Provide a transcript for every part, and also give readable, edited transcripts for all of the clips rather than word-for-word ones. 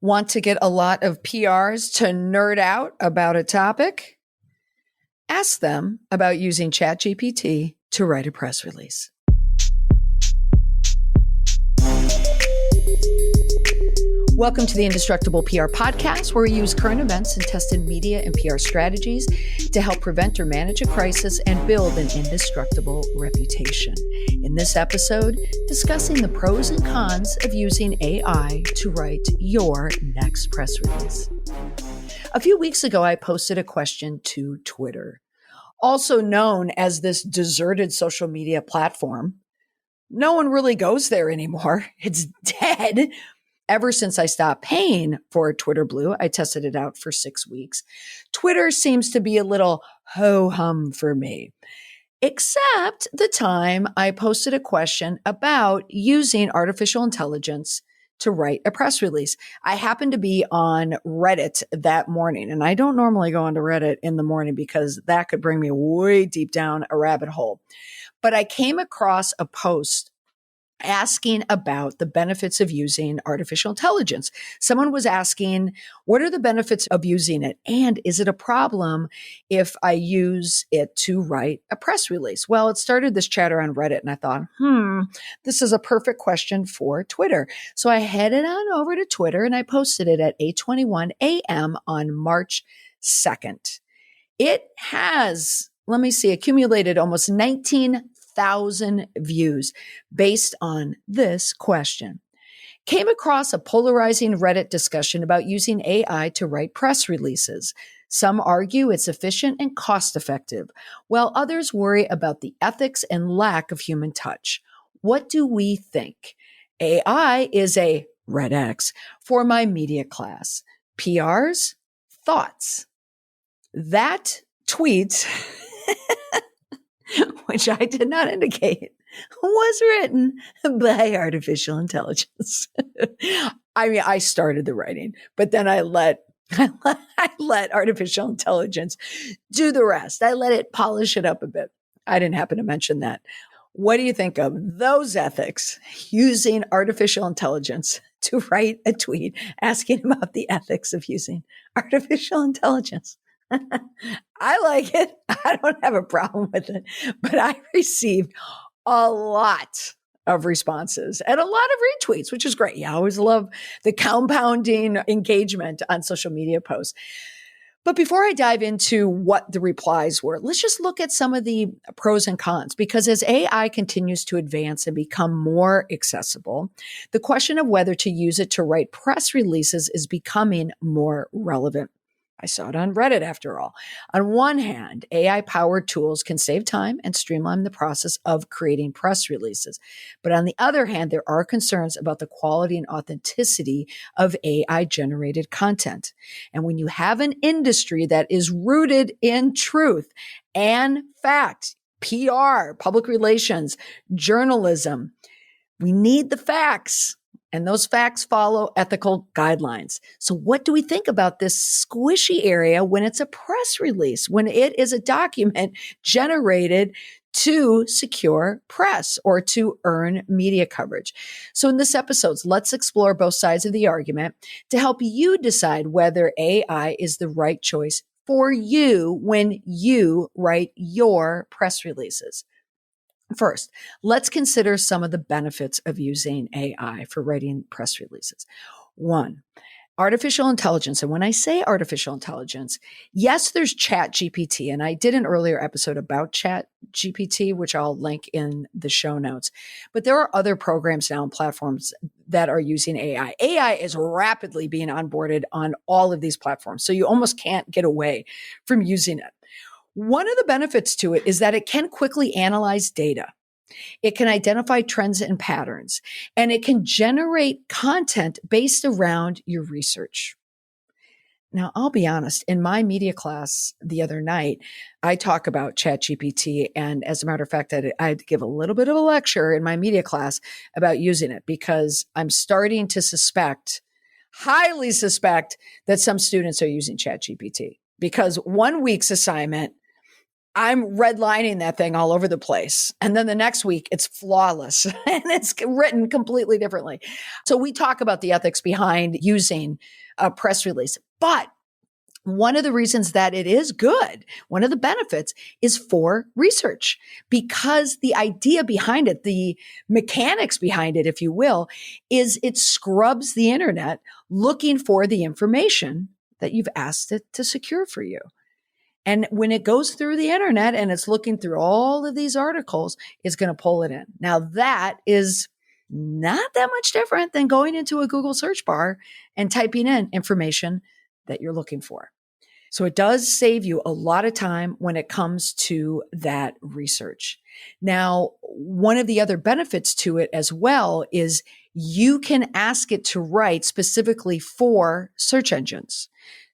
Want to get a lot of PRs to nerd out about a topic? Ask them about using ChatGPT to write a press release. Welcome to the Indestructible PR podcast, where we use current events and tested media and PR strategies to help prevent or manage a crisis and build an indestructible reputation. In this episode, discussing the pros and cons of using AI to write your next press release. A few weeks ago, I posted a question to Twitter, also known as this deserted social media platform. No one really goes there anymore. It's dead. Ever since I stopped paying for Twitter Blue, I tested it out for 6 weeks. Twitter seems to be a little ho-hum for me, except the time I posted a question about using artificial intelligence to write a press release. I happened to be on Reddit that morning, and I don't normally go onto Reddit in the morning because that could bring me way deep down a rabbit hole. But I came across a post asking about the benefits of using artificial intelligence. Someone was asking, what are the benefits of using it? And is it a problem if I use it to write a press release? Well, it started this chatter on Reddit, and I thought, this is a perfect question for Twitter. So I headed on over to Twitter and I posted it at 8:21 a.m. on March 2nd. It has, accumulated almost 19,000 views based on this question. Came across a polarizing Reddit discussion about using AI to write press releases. Some argue it's efficient and cost effective, while others worry about the ethics and lack of human touch. What do we think? AI is a red X for my media class. PRs? Thoughts? That tweet which I did not indicate, was written by artificial intelligence. I started the writing, but then I let artificial intelligence do the rest. I let it polish it up a bit. I didn't happen to mention that. What do you think of those ethics, using artificial intelligence to write a tweet asking about the ethics of using artificial intelligence? I like it. I don't have a problem with it, but I received a lot of responses and a lot of retweets, which is great. Yeah, I always love the compounding engagement on social media posts. But before I dive into what the replies were, let's just look at some of the pros and cons, because as AI continues to advance and become more accessible, the question of whether to use it to write press releases is becoming more relevant. I saw it on Reddit after all. On one hand, AI-powered tools can save time and streamline the process of creating press releases. But on the other hand, there are concerns about the quality and authenticity of AI-generated content. And when you have an industry that is rooted in truth and fact, PR, public relations, journalism, we need the facts. And those facts follow ethical guidelines. So what do we think about this squishy area when it's a press release, when it is a document generated to secure press or to earn media coverage? So in this episode, let's explore both sides of the argument to help you decide whether AI is the right choice for you when you write your press releases. First, let's consider some of the benefits of using AI for writing press releases. One, artificial intelligence. And when I say artificial intelligence, yes, there's ChatGPT. And I did an earlier episode about ChatGPT, which I'll link in the show notes. But there are other programs now and platforms that are using AI. AI is rapidly being onboarded on all of these platforms. So you almost can't get away from using it. One of the benefits to it is that it can quickly analyze data. It can identify trends and patterns, and it can generate content based around your research. Now, I'll be honest, in my media class the other night, I talk about ChatGPT. And as a matter of fact, I had to give a little bit of a lecture in my media class about using it because I'm starting to highly suspect that some students are using ChatGPT. Because 1 week's assignment I'm redlining that thing all over the place. And then the next week it's flawless and it's written completely differently. So we talk about the ethics behind using a press release. But one of the reasons that it is good, one of the benefits is for research, because the idea behind it, the mechanics behind it, if you will, is it scrubs the internet looking for the information that you've asked it to secure for you. And when it goes through the internet and it's looking through all of these articles, it's going to pull it in. Now that is not that much different than going into a Google search bar and typing in information that you're looking for. So it does save you a lot of time when it comes to that research. Now, one of the other benefits to it as well is you can ask it to write specifically for search engines,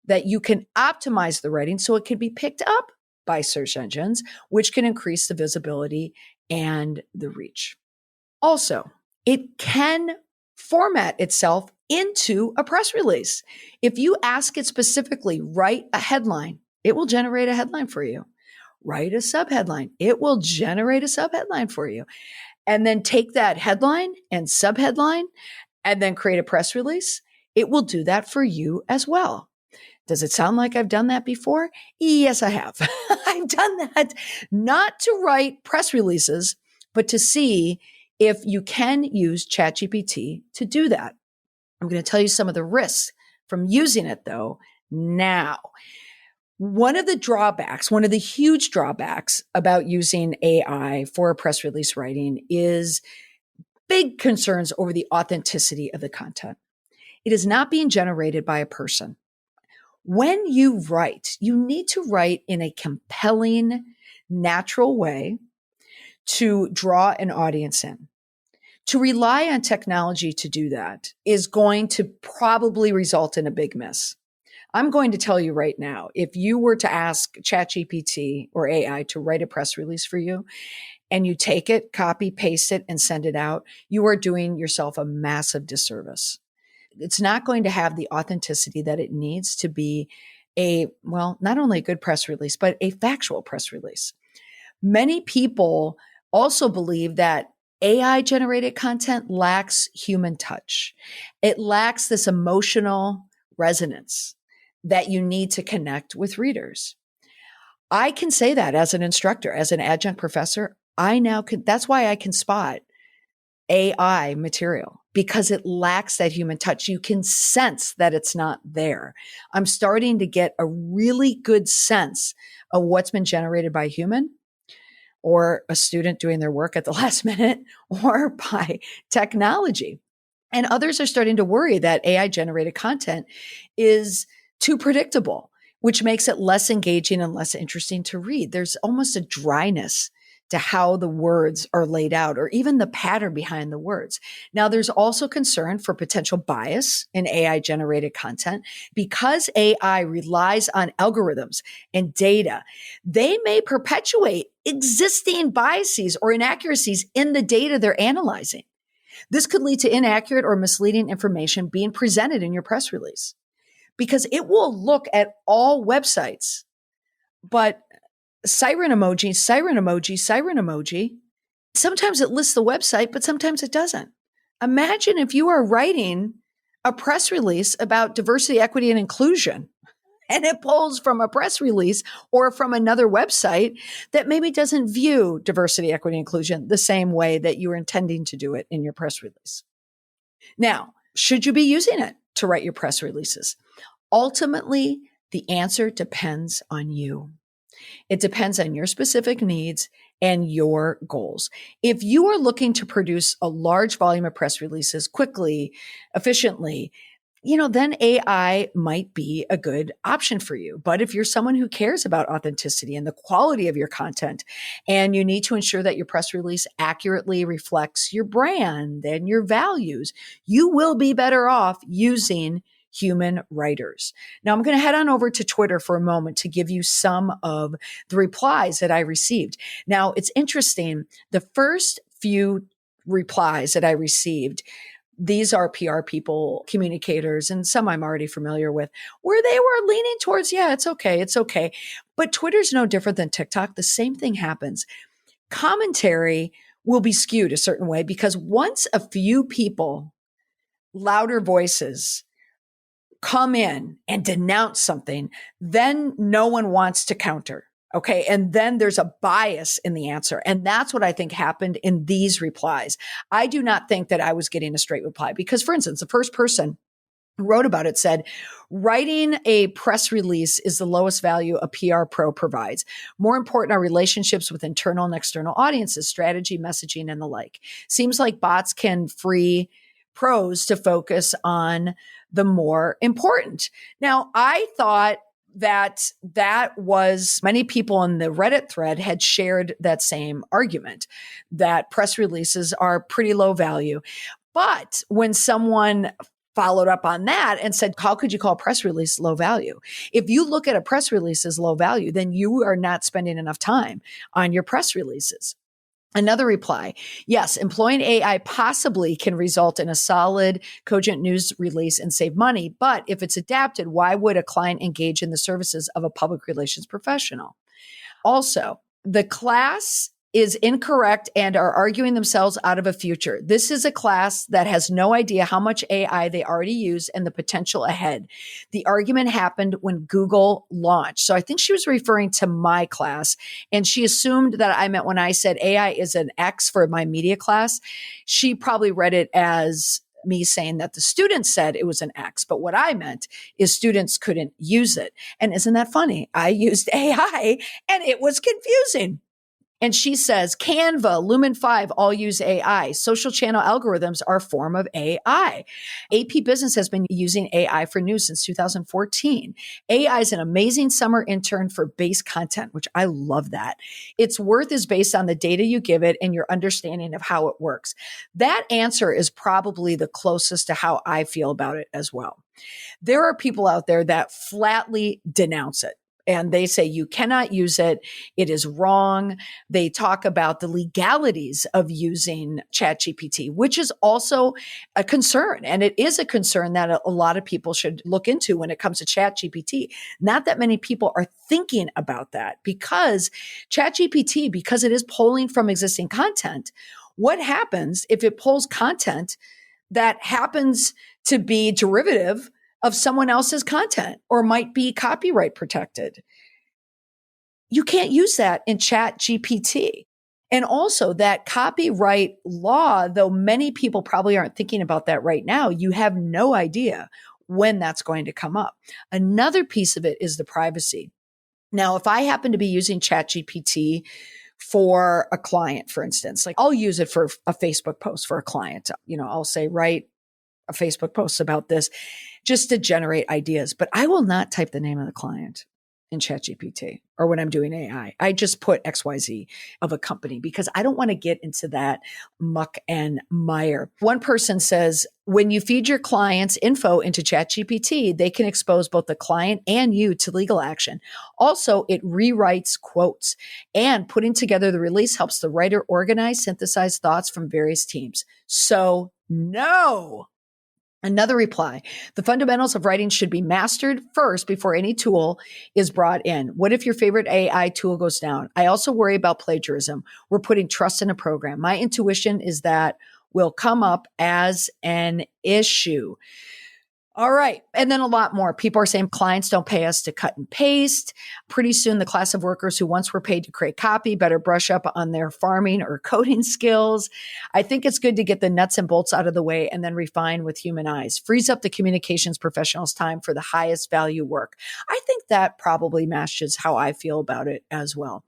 that you can optimize the writing so it can be picked up by search engines, which can increase the visibility and the reach. Also, it can format itself into a press release. If you ask it specifically, write a headline, it will generate a headline for you. Write a subheadline, it will generate a subheadline for you. And then take that headline and subheadline and then create a press release. It will do that for you as well. Does it sound like I've done that before? Yes, I have. I've done that not to write press releases, but to see if you can use ChatGPT to do that. I'm going to tell you some of the risks from using it though now. One of the huge drawbacks about using AI for press release writing is big concerns over the authenticity of the content. It is not being generated by a person. When you write, you need to write in a compelling, natural way to draw an audience in. To rely on technology to do that is going to probably result in a big miss. I'm going to tell you right now, if you were to ask ChatGPT or AI to write a press release for you, and you take it, copy, paste it, and send it out, you are doing yourself a massive disservice. It's not going to have the authenticity that it needs to be not only a good press release, but a factual press release. Many people also believe that AI generated content lacks human touch. It lacks this emotional resonance that you need to connect with readers. I can say that as an instructor, as an adjunct professor, that's why I can spot AI material, because it lacks that human touch. You can sense that it's not there. I'm starting to get a really good sense of what's been generated by a human or a student doing their work at the last minute or by technology. And others are starting to worry that AI generated content is too predictable, which makes it less engaging and less interesting to read. There's almost a dryness to how the words are laid out or even the pattern behind the words. Now, there's also concern for potential bias in AI generated content because AI relies on algorithms and data. They may perpetuate existing biases or inaccuracies in the data they're analyzing. This could lead to inaccurate or misleading information being presented in your press release because it will look at all websites, but siren emoji, siren emoji, siren emoji. Sometimes it lists the website, but sometimes it doesn't. Imagine if you are writing a press release about diversity, equity, and inclusion, and it pulls from a press release or from another website that maybe doesn't view diversity, equity, inclusion the same way that you were intending to do it in your press release. Now, should you be using it to write your press releases? Ultimately, the answer depends on you. It depends on your specific needs and your goals. If you are looking to produce a large volume of press releases quickly, efficiently, then AI might be a good option for you. But if you're someone who cares about authenticity and the quality of your content, and you need to ensure that your press release accurately reflects your brand and your values, you will be better off using human writers. Now, I'm going to head on over to Twitter for a moment to give you some of the replies that I received. Now, it's interesting. The first few replies that I received These are PR people, communicators, and some I'm already familiar with, where they were leaning towards, yeah, it's okay. It's okay. But Twitter's no different than TikTok. The same thing happens. Commentary will be skewed a certain way because once a few people, louder voices, come in and denounce something, then no one wants to counter. Okay. And then there's a bias in the answer. And that's what I think happened in these replies. I do not think that I was getting a straight reply because, for instance, the first person who wrote about it said, writing a press release is the lowest value a PR pro provides. More important are relationships with internal and external audiences, strategy, messaging, and the like. Seems like bots can free pros to focus on the more important. Now, I thought that was many people in the Reddit thread had shared that same argument that press releases are pretty low value. But when someone followed up on that and said, how could you call a press release low value? If you look at a press release as low value, then you are not spending enough time on your press releases. Another reply, yes, employing AI possibly can result in a solid, cogent news release and save money. But if it's adapted, why would a client engage in the services of a public relations professional? Also, the class is incorrect and are arguing themselves out of a future. This is a class that has no idea how much AI they already use and the potential ahead. The argument happened when Google launched. So I think she was referring to my class, and she assumed that I meant when I said AI is an X for my media class. She probably read it as me saying that the students said it was an X, but what I meant is students couldn't use it. And isn't that funny? I used AI and it was confusing. And she says, Canva, Lumen 5 all use AI. Social channel algorithms are a form of AI. AP Business has been using AI for news since 2014. AI is an amazing summer intern for base content, which I love that. Its worth is based on the data you give it and your understanding of how it works. That answer is probably the closest to how I feel about it as well. There are people out there that flatly denounce it. And they say you cannot use it. It is wrong. They talk about the legalities of using ChatGPT, which is also a concern. And it is a concern that a lot of people should look into when it comes to ChatGPT. Not that many people are thinking about that because ChatGPT, because it is pulling from existing content, what happens if it pulls content that happens to be derivative of someone else's content or might be copyright protected? You can't use that in ChatGPT. And also that copyright law, though many people probably aren't thinking about that right now, you have no idea when that's going to come up. Another piece of it is the privacy. Now, if I happen to be using ChatGPT for a client, for instance, like I'll use it for a Facebook post for a client. I'll say, write a Facebook post about this just to generate ideas, but I will not type the name of the client in ChatGPT or when I'm doing AI. I just put XYZ of a company because I don't want to get into that muck and mire. One person says, when you feed your client's info into ChatGPT, they can expose both the client and you to legal action. Also, it rewrites quotes, and putting together the release helps the writer organize, synthesize thoughts from various teams. So no. Another reply, the fundamentals of writing should be mastered first before any tool is brought in. What if your favorite AI tool goes down? I also worry about plagiarism. We're putting trust in a program. My intuition is that will come up as an issue. All right. And then a lot more. People are saying clients don't pay us to cut and paste. Pretty soon, the class of workers who once were paid to create copy better brush up on their farming or coding skills. I think it's good to get the nuts and bolts out of the way and then refine with human eyes. Frees up the communications professionals' time for the highest value work. I think that probably matches how I feel about it as well.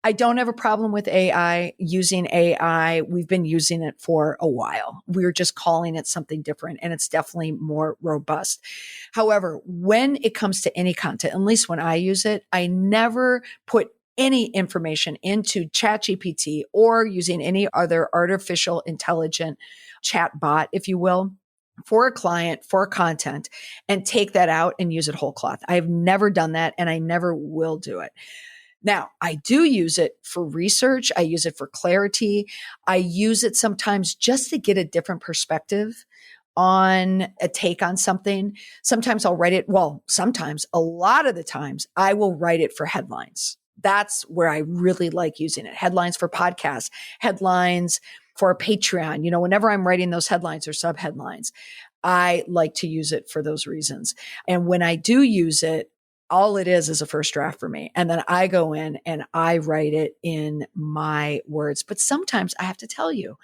I don't have a problem with AI, using AI. We've been using it for a while. We're just calling it something different, and it's definitely more robust. However, when it comes to any content, at least when I use it, I never put any information into ChatGPT or using any other artificial intelligent chat bot, if you will, for a client, for content, and take that out and use it whole cloth. I have never done that, and I never will do it. Now, I do use it for research. I use it for clarity. I use it sometimes just to get a different perspective on a take on something. Sometimes I'll write it. Well, sometimes, a lot of the times, I will write it for headlines. That's where I really like using it. Headlines for podcasts, headlines for a Patreon. Whenever I'm writing those headlines or sub headlines, I like to use it for those reasons. And when I do use it, all it is a first draft for me. And then I go in and I write it in my words. But sometimes I have to tell you,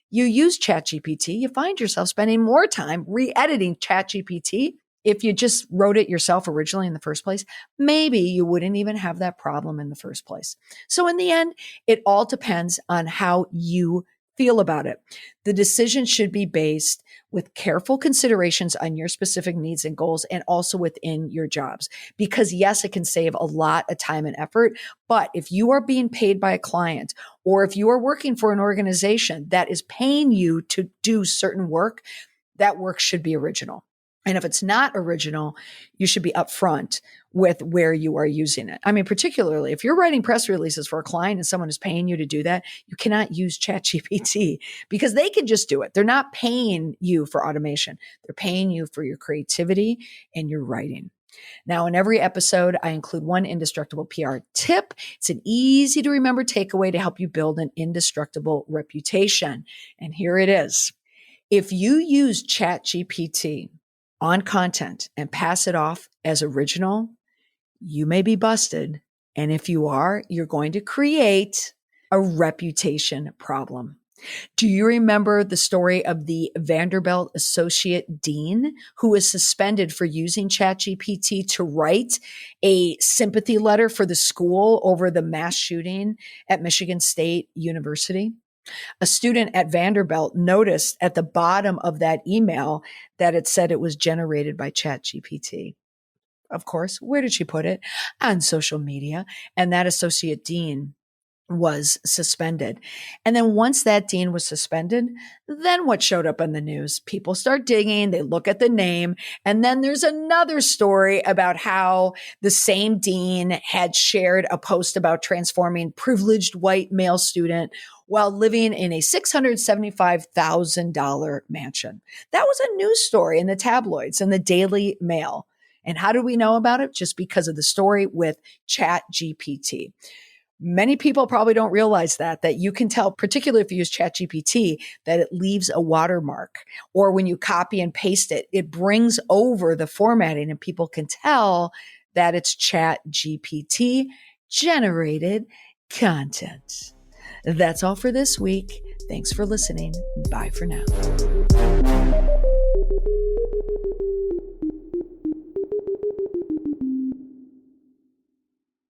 you use ChatGPT, you find yourself spending more time re-editing ChatGPT. If you just wrote it yourself originally in the first place, maybe you wouldn't even have that problem in the first place. So in the end, it all depends on how you feel about it. The decision should be based with careful considerations on your specific needs and goals, and also within your jobs. Because yes, it can save a lot of time and effort. But if you are being paid by a client, or if you are working for an organization that is paying you to do certain work, that work should be original. And if it's not original, you should be upfront with where you are using it. I mean, particularly if you're writing press releases for a client and someone is paying you to do that, you cannot use ChatGPT because they can just do it. They're not paying you for automation. They're paying you for your creativity and your writing. Now, in every episode, I include one indestructible PR tip. It's an easy to remember takeaway to help you build an indestructible reputation. And here it is. If you use ChatGPT on content and pass it off as original, you may be busted. And if you are, you're going to create a reputation problem. Do you remember the story of the Vanderbilt associate dean who was suspended for using ChatGPT to write a sympathy letter for the school over the mass shooting at Michigan State University? A student at Vanderbilt noticed at the bottom of that email that it said it was generated by ChatGPT. Of course, where did she put it? On social media. And that associate dean was suspended. And then once that dean was suspended, then what showed up in the news? People start digging, they look at the name, and then there's another story about how the same dean had shared a post about transforming privileged white male student while living in a $675,000 mansion. That was a news story in the tabloids and the Daily Mail. And how do we know about it? Just because of the story with ChatGPT. Many people probably don't realize that you can tell, particularly if you use ChatGPT, that it leaves a watermark, or when you copy and paste it, it brings over the formatting and people can tell that it's ChatGPT generated content. That's all for this week. Thanks for listening. Bye for now.